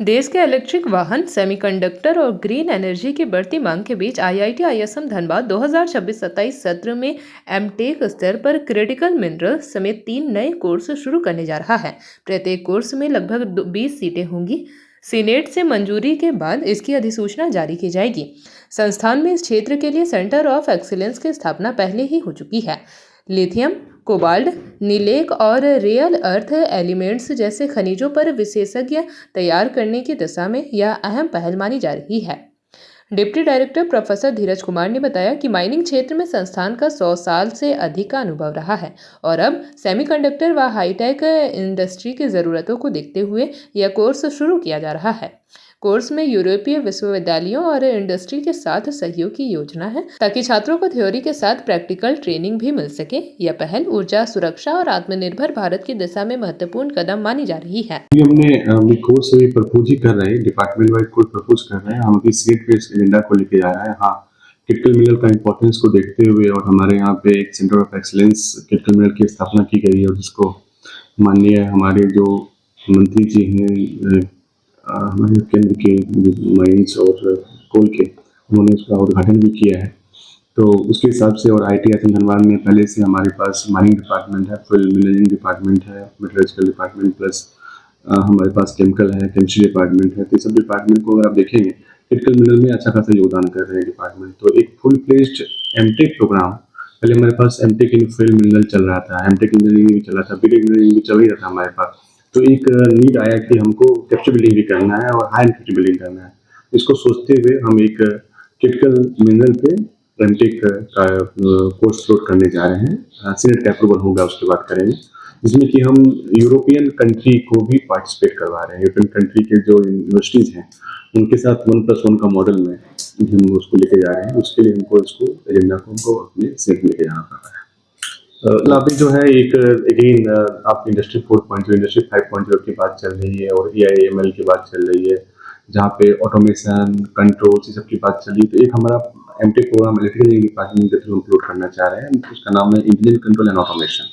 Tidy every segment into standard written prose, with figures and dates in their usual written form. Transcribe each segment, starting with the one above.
देश के इलेक्ट्रिक वाहन, सेमीकंडक्टर और ग्रीन एनर्जी की बढ़ती मांग के बीच आईआईटी आईएसएम धनबाद 2026-27 सत्र में एमटेक स्तर पर क्रिटिकल मिनरल समेत 3 नए कोर्स शुरू करने जा रहा है। प्रत्येक कोर्स में लगभग 20 सीटें होंगी। सीनेट से मंजूरी के बाद इसकी अधिसूचना जारी की जाएगी। संस्थान में इस क्षेत्र के लिए सेंटर ऑफ एक्सीलेंस की स्थापना पहले ही हो चुकी है। लिथियम, कोबाल्ट, नीलेक और रेयर अर्थ एलिमेंट्स जैसे खनिजों पर विशेषज्ञ तैयार करने की दिशा में यह अहम पहल मानी जा रही है। डिप्टी डायरेक्टर प्रोफेसर धीरज कुमार ने बताया कि माइनिंग क्षेत्र में संस्थान का 100 साल से अधिक का अनुभव रहा है और अब सेमीकंडक्टर व हाईटेक इंडस्ट्री की ज़रूरतों को देखते हुए यह कोर्स शुरू किया जा रहा है। कोर्स में यूरोपीय विश्वविद्यालयों और इंडस्ट्री के साथ सहयोग की योजना है ताकि छात्रों को थ्योरी के साथ प्रैक्टिकल ट्रेनिंग भी मिल सके। यह पहल ऊर्जा सुरक्षा और आत्मनिर्भर भारत की दिशा में महत्वपूर्ण कदम मानी जा रही है। हमने कोर्स अभी प्रपोज ही कर रहे हैं, डिपार्टमेंट वाइड कोर्स प्रपोज कर रहे हैं। हम अभी सीट पे इस एजेंडा को लेके जा रहे हैं। हाँ, क्रिटिकल मिनरल का इंपॉर्टेंस को देखते हुए और हमारे यहाँ पे एक centre of excellence critical mineral की स्थापना की गई है और जिसको माननीय हमारे जो मंत्री जी हैं हमारे केंद्र के माइंस और कोल के, उन्होंने उसका उद्घाटन भी किया है। तो उसके हिसाब से और आईटी आईएसएम धनबाद में पहले से हमारे पास माइनिंग डिपार्टमेंट है, फिल मिनरलिंग डिपार्टमेंट है, मेटलर्जिकल डिपार्टमेंट, प्लस हमारे पास केमिकल है, केमिस्ट्री डिपार्टमेंट है। तो सब डिपार्टमेंट को अगर आप देखेंगे क्रिटिकल मिनरल में अच्छा खासा योगदान कर रहे हैं डिपार्टमेंट। तो एक फुल फ्लेज्ड एमटेक प्रोग्राम, पहले हमारे पास एमटेक इन फिल मिनरल चल रहा था, एमटेक इंजीनियरिंग भी चल रहा था, बीटेक इंजीनियरिंग भी चल ही रहा था हमारे पास। तो एक नीड आया कि हमको कैप्चर बिल्डिंग भी करना है और हाई कैप्चर बिल्डिंग करना है। इसको सोचते हुए हम एक क्रिटिकल मिनरल पे एमटेक का कोर्स फ्लोट करने जा रहे हैं। सीनेट का अप्रूवल होगा, उसके बाद करेंगे, जिसमें कि हम यूरोपियन कंट्री को भी पार्टिसिपेट करवा रहे हैं। यूरोपियन कंट्री के जो यूनिवर्सिटीज़ हैं उनके साथ 1+1 का मॉडल में हम उसको लेके जा रहे हैं। उसके लिए हमको इसको एजेंडा को हमको अपने सेट लेके जाना पड़ रहा है। अभी जो है एक अगेन आप इंडस्ट्री 4.0 इंडस्ट्री 5.0 की बात चल रही है और एआईएमएल की बात चल रही है, जहाँ पे ऑटोमेशन कंट्रोल ये सब की बात चल रही है। तो एक हमारा MTech program electrical engineering department के थ्रू अपलोड करना चाह रहे हैं, उसका नाम है इंजीनियरिंग कंट्रोल एंड ऑटोमेशन।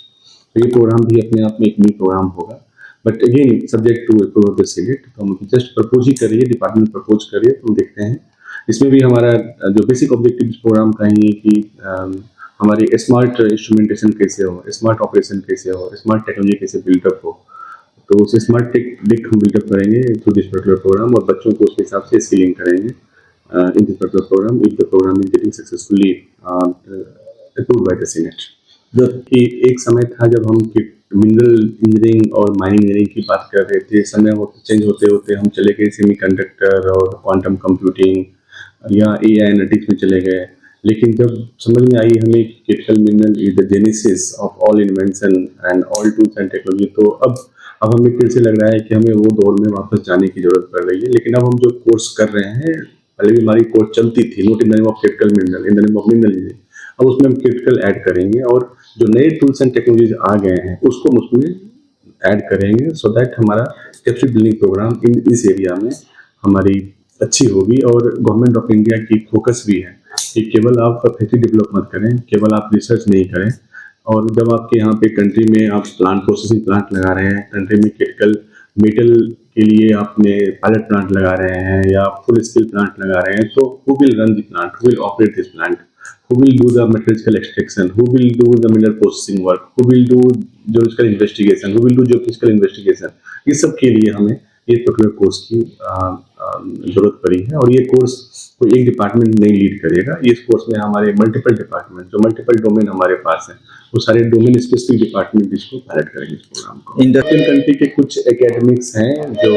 तो ये प्रोग्राम भी अपने आप में एक न्यू प्रोग्राम होगा, but again subject to approval of the senate. तो हम जस्ट प्रपोज ही कर रही है, डिपार्टमेंट प्रपोज कर रही है, तो हम देखते हैं। इसमें भी हमारा जो बेसिक ऑब्जेक्टिव इस प्रोग्राम का ही है कि हमारी स्मार्ट इंस्ट्रूमेंटेशन कैसे हो, स्मार्ट ऑपरेशन कैसे हो, स्मार्ट टेक्नोलॉजी कैसे बिल्डअप हो। तो उस स्मार्ट टेक हम बिल्डअप करेंगे थ्रू दिस पर्टिकुलर प्रोग्राम और बच्चों को उसके हिसाब से स्किलिंग करेंगे in this particular programme if the programme is getting successfully approved by the senate. जब एक समय था जब हम मिनरल इंजीनियरिंग और माइनिंग इंजीनियरिंग की बात कर रहे थे, समय चेंज होते होते हम चले गए सेमीकंडक्टर और क्वांटम कंप्यूटिंग या एआई एनालिटिक्स में चले गए। लेकिन जब समझ में आई हमें critical mineral is the genesis of all invention and all tools and technology, तो अब हमें फिर से लग रहा है कि हमें वो दौर में वापस जाने की जरूरत पड़ रही है। लेकिन अब हम जो कोर्स कर रहे हैं, पहले भी हमारी कोर्स चलती थी, note in the name of critical mineral, in the name of mineral engineering. अब उसमें हम क्रिटिकल ऐड करेंगे और जो नए टूल्स एंड टेक्नोलॉजीज आ गए हैं उसको हम उसमें ऐड करेंगे, सो दैट हमारा कैपेसिटी बिल्डिंग प्रोग्राम इस एरिया में हमारी अच्छी होगी। और गवर्नमेंट ऑफ इंडिया की फोकस भी है कि केवल आप फैसिलिटी डेवलप मत करें, केवल आप रिसर्च नहीं करें। और जब आपके यहाँ पे कंट्री में आप प्लांट प्रोसेसिंग प्लांट लगा रहे हैं, कंट्री में क्रिटिकल मेटल के लिए आपने पायलट प्लांट लगा रहे हैं या फुल स्केल प्लांट लगा रहे हैं, तो who will run the plant, who will operate this plant, who will do the metallurgical extraction, who will do the mineral processing work, who will do geological investigation, who will do geophysical investigation। ये सब के लिए हमें ये particular course की जरूरत पड़ी है। और ये कोर्स कोई एक डिपार्टमेंट नहीं लीड करेगा, इस कोर्स में हमारे मल्टीपल डिपार्टमेंट, जो मल्टीपल डोमेन हमारे पास है, वो सारे डोमेन स्पेसिफिक डिपार्टमेंट इसको पायलट करेंगे इस प्रोग्राम को। इंडस्ट्रियल कंट्री के कुछ एकेडमिक्स हैं जो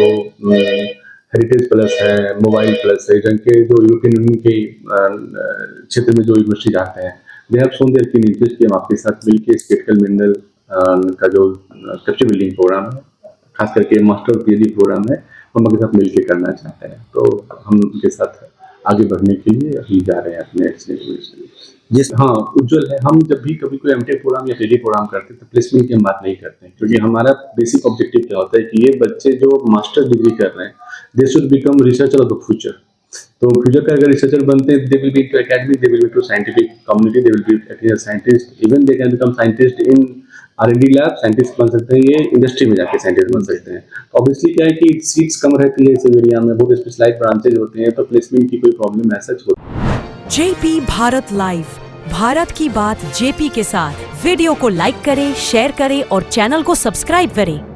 हेरिटेज प्लस है, मोबाइल प्लस है, जिनके जो यूरोपियन यूनियन के क्षेत्र में जो यूनिवर्सिटी आते हैं, they have shown their keen interest कि हम आपके साथ मिलकर क्रिटिकल मिनरल का जो कैपेसिटी बिल्डिंग प्रोग्राम है, खास करके मास्टर और पीएचडी प्रोग्राम है, हम उनके साथ मिलकर करना चाहते हैं। तो हम उनके साथ आगे बढ़ने के लिए अभी जा रहे हैं अपने जिस हाँ उज्जवल है। हम जब भी कभी कोई एमटेक प्रोग्राम या पीएचडी प्रोग्राम करते हैं तो प्लेसमेंट की हम बात नहीं करते हैं, क्योंकि हमारा बेसिक ऑब्जेक्टिव क्या होता है कि ये बच्चे जो मास्टर डिग्री कर रहे हैं, they should become researcher of the future. तो फ्यूचर का अगर रिसर्चर बनते हैं, they will be to academic, they will be to scientific community, they will be scientist, even they can become scientist in R&D lab scientist बन सकते हैं, ये industry में जाके साइंटिस्ट बन सकते हैं। ऑब्वियसली क्या है कि सीट्स कम रहती है इस एरिया में, बहुत स्पेशलाइज्ड ब्रांचेज होते हैं, तो प्लेसमेंट की कोई प्रॉब्लम ऐसा होती है। जेपी भारत लाइव, भारत की बात जेपी के साथ। वीडियो को लाइक करें, शेयर करें और चैनल को सब्सक्राइब करें।